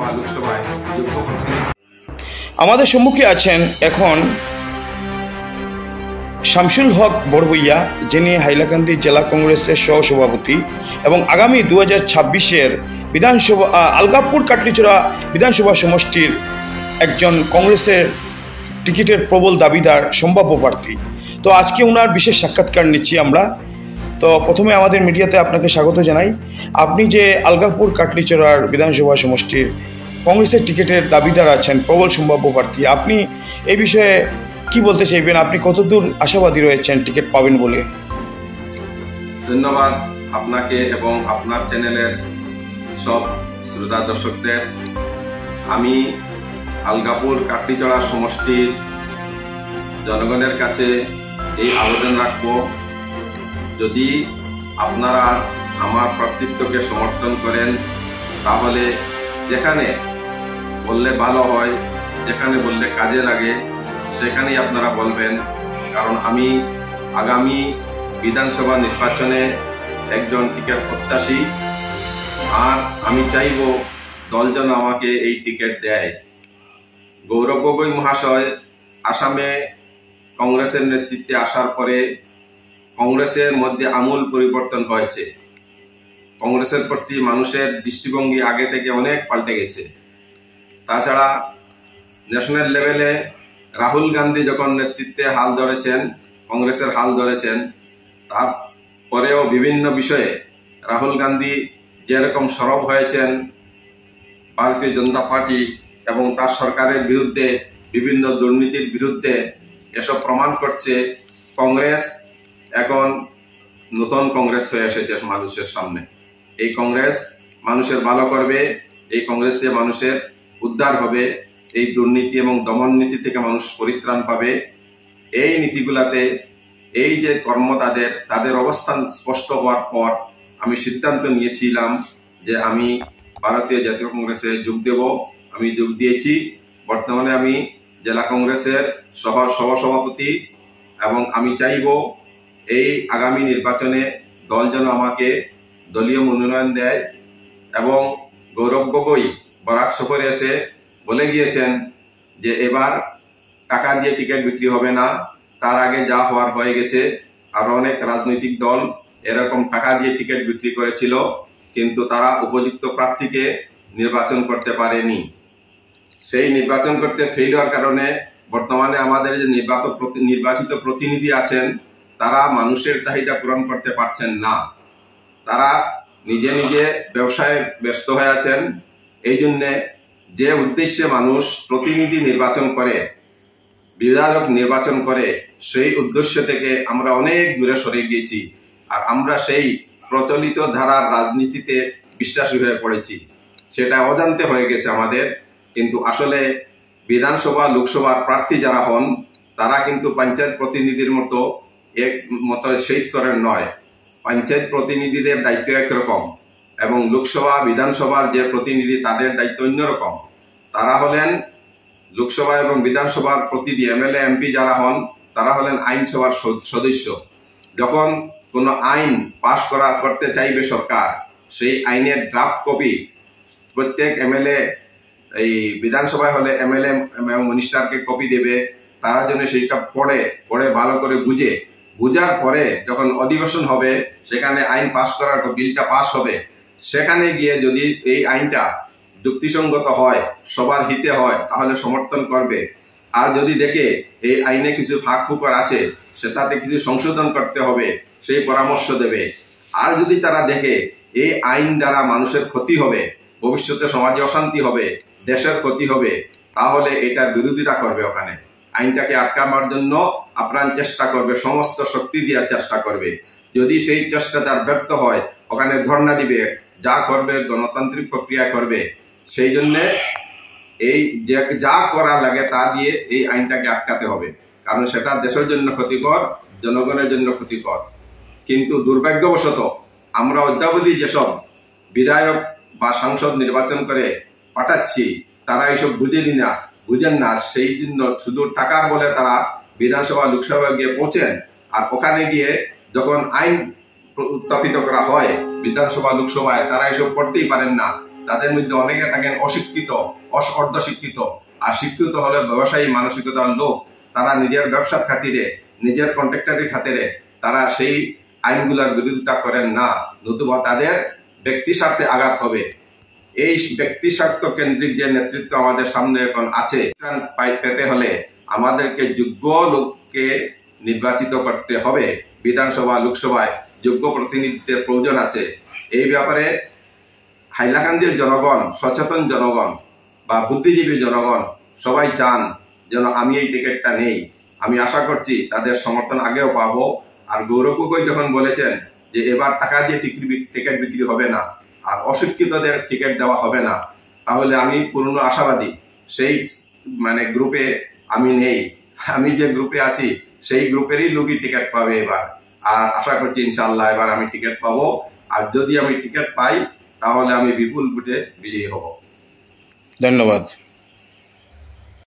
বিধানসভা লোকসভায় যোগ্য করতে। আমাদের সম্মুখে আছেন এখন শামসুল হক বড়বইয়া, যিনি হাইলাকান্দি জেলা কংগ্রেসের সহসভাপতি এবং আগামী 2026-এর বিধানসভা আলগাপুর কাটলিচড়া বিধানসভা সমষ্টির একজন কংগ্রেসের টিকিটের প্রবল দাবিদার সম্ভাব্য প্রার্থী। তো আজকে ওনার বিশেষ সাক্ষাৎকার নিচ্ছি আমরা। তো প্রথমে আমাদের মিডিয়াতে আপনাকে স্বাগত জানাই। আপনি যে আলগাপুর কাটলিচড়ার বিধানসভা সমষ্টির কংগ্রেসের টিকিটের দাবিদার আছেন, প্রবল সম্ভাব্য প্রার্থী, আপনি এই বিষয়ে কি বলতে চাইবেন? আপনি কতদূর আশাবাদী রয়েছেন টিকিট পাবেন বলে? ধন্যবাদ আপনাকে এবং আপনার চ্যানেলের সব শ্রোতা দর্শকদের। আমি আলগাপুর কাটলিচড়া সমষ্টির জনগণের কাছে এই আবেদন রাখব, যদি আপনারা আমার প্রার্থিত্বকে সমর্থন করেন তাহলে যেখানে বললে ভালো হয়, যেখানে বললে কাজে লাগে সেখানেই আপনারা বলবেন। কারণ আমি আগামী বিধানসভা নির্বাচনে একজন টিকিট প্রত্যাশী, আর আমি চাইব দল যেন আমাকে এই টিকিট দেয়। গৌরব গগৈ মহাশয় আসামে কংগ্রেসের নেতৃত্বে আসার পরে কংগ্রেসের মধ্যে আমূল পরিবর্তন হয়েছে। কংগ্রেসের প্রতি মানুষের দৃষ্টিভঙ্গি আগে থেকে অনেক পাল্টে গেছে। তাছাড়া ন্যাশনাল লেভেলে রাহুল গান্ধী যখন নেতৃত্বে হাল ধরেছেন, কংগ্রেসের হাল ধরেছেন, তারপরেও বিভিন্ন বিষয়ে রাহুল গান্ধী যেরকম সরব হয়েছেন ভারতীয় জনতা পার্টি এবং তার সরকারের বিরুদ্ধে, বিভিন্ন দুর্নীতির বিরুদ্ধে, এসব প্রমাণ করছে কংগ্রেস এখন নতুন কংগ্রেস হয়ে এসেছে মানুষের সামনে। এই কংগ্রেস মানুষের ভালো করবে, এই কংগ্রেসে মানুষের উদ্ধার হবে, এই দুর্নীতি এবং দমন নীতি থেকে মানুষ পরিত্রাণ পাবে। এই নীতিগুলাতে এই যে কর্ম তাদের অবস্থান স্পষ্ট হওয়ার পর আমি সিদ্ধান্ত নিয়েছিলাম যে আমি ভারতীয় জাতীয় কংগ্রেসে যোগ দেব। আমি যোগ দিয়েছি। বর্তমানে আমি জেলা কংগ্রেসের সহসভাপতি এবং আমি চাইব এই আগামী নির্বাচনে দল যেন আমাকে দলীয় মনোনয়ন দেয়। এবং গৌরব গগৈ বরাক সফরে এসে বলে গিয়েছেন যে এবার টাকা দিয়ে টিকিট বিক্রি হবে না, তার আগে যা হওয়ার হয়ে গেছে। আরো অনেক রাজনৈতিক দল এরকম টাকা দিয়ে টিকিট বিক্রি করেছিল, কিন্তু তারা উপযুক্ত প্রার্থীকে নির্বাচন করতে পারেনি। সেই নির্বাচন করতে ফেল হওয়ার কারণে বর্তমানে আমাদের যে নির্বাচিত প্রতিনিধি আছেন তারা মানুষের চাহিদা পূরণ করতে পারছেন না। তারা নিজে নিজে ব্যবসায় ব্যস্ত হয়ে আছেন। এই জন্যে যে উদ্দেশ্যে মানুষ প্রতিনিধি নির্বাচন করে, বিধায়ক নির্বাচন করে, সেই উদ্দেশ্য থেকে আমরা অনেক দূরে সরে গিয়েছি। আর আমরা সেই প্রচলিত ধারার রাজনীতিতে বিশ্বাসী হয়ে পড়েছি। সেটা অজান্তে হয়ে গেছে আমাদের। কিন্তু আসলে বিধানসভা লোকসভার প্রার্থী যারা হন তারা কিন্তু পঞ্চায়েত প্রতিনিধির মতো সেই স্তরের নয়। পঞ্চায়েত প্রতিনিধিদের দায়িত্ব একরকম এবং লোকসভা বিধানসভার যে প্রতিনিধি তাদের দায়িত্ব অন্যরকম। তারা হলেন লোকসভা এবং বিধানসভার প্রতিনিধি, এমএলএ এমপি যারা হন তারা হলেন আইনসভার সদস্য। যখন কোনো আইন পাশ করতে চাইবে সরকার, সেই আইনের ড্রাফট কপি প্রত্যেক এমএলএ, এই বিধানসভায় হলে এমএলএ এবং মিনিস্টারকে কপি দেবে। তারা যেন সেইটা পড়ে ভালো করে বুঝার পরে যখন অধিবেশন হবে, সেখানে আইন পাশ করার বিলটা পাশ হবে, সেখানে গিয়ে যদি এই আইনটা যুক্তিসঙ্গত হয়, সবার হিতে হয়, তাহলে সমর্থন করবে। আর যদি দেখে এই আইনে কিছু ফাঁক ফুকর আছে, সেটাতে কিছু সংশোধন করতে হবে, সেই পরামর্শ দেবে। আর যদি তারা দেখে এই আইন দ্বারা মানুষের ক্ষতি হবে, ভবিষ্যতে সমাজে অশান্তি হবে, দেশের ক্ষতি হবে, তাহলে এটার বিরোধিতা করবে। ওখানে আইনটাকে আটকানোর জন্য আপ্রাণ চেষ্টা করবে, সমস্ত শক্তি দেওয়ার চেষ্টা করবে। যদি সেই চেষ্টা তার ব্যর্থ হয়, ওখানে ধর্ণা দিবে, যা করবে গণতান্ত্রিক প্রক্রিয়া করবে। সেই জন্য এই যে যা করা লাগে তা দিয়ে এই আইনটাকে আটকাতে হবে, কারণ সেটা দেশের জন্য ক্ষতিকর, জনগণের জন্য ক্ষতিকর। কিন্তু দুর্ভাগ্যবশত আমরা অদ্যাবধি যেসব বিধায়ক বা সাংসদ নির্বাচন করে পাঠাচ্ছি তারা এইসব বুঝেন না। সেই জন্য শুধু টাকার বলে তারা বিধানসভা লোকসভায় গিয়ে পৌঁছেন, আর ওখানে গিয়ে যখন আইন উত্থাপিত করা হয় বিধানসভা লোকসভায়, তারা এসব করতেই পারেন না। তাদের মধ্যে অনেকে থাকেন অশিক্ষিত, অর্ধশিক্ষিত, আর শিক্ষিত হলে ব্যবসায়ী মানসিকতার লোক। তারা নিজের ব্যবসার খাতিরে, নিজের কন্ট্রাক্টরের খাতিরে তারা সেই আইনগুলোর বিরোধিতা করেন না, নতুবা তাদের ব্যক্তি স্বার্থে আঘাত হবে। এই ব্যক্তি স্বার্থ কেন্দ্রিক যে নেতৃত্ব আমাদের সামনে এখন আছে, পেতে হলে আমাদেরকে যোগ্য লোককে নির্বাচিত করতে হবে। বিধানসভা, লোকসভায় যোগ্য প্রতিনিধিত্বের প্রয়োজন আছে। এই ব্যাপারে হাইলাকান্দির জনগণ, সচেতন জনগণ বা বুদ্ধিজীবী জনগণ সবাই চান যেন আমি এই টিকিটটা নেই। আমি আশা করছি তাদের সমর্থন আগেও পাবো। আর গৌরব গগৈ যখন বলেছেন যে এবার টাকা দিয়ে টিকিট বিক্রি হবে না আর অশিক্ষিতদের টিকিট দেওয়া হবে না, তাহলে আমি পূর্ণ আশাবাদী সেই গ্রুপে আমি নেই। আমি যে গ্রুপে আছি সেই গ্রুপেরই লোকই টিকিট পাবে এবার। আর আশা করছি ইনশাআল্লাহ এবার আমি টিকিট পাবো। আর যদি আমি টিকিট পাই তাহলে আমি বিপুল ভোটে বিজয়ী হব। ধন্যবাদ।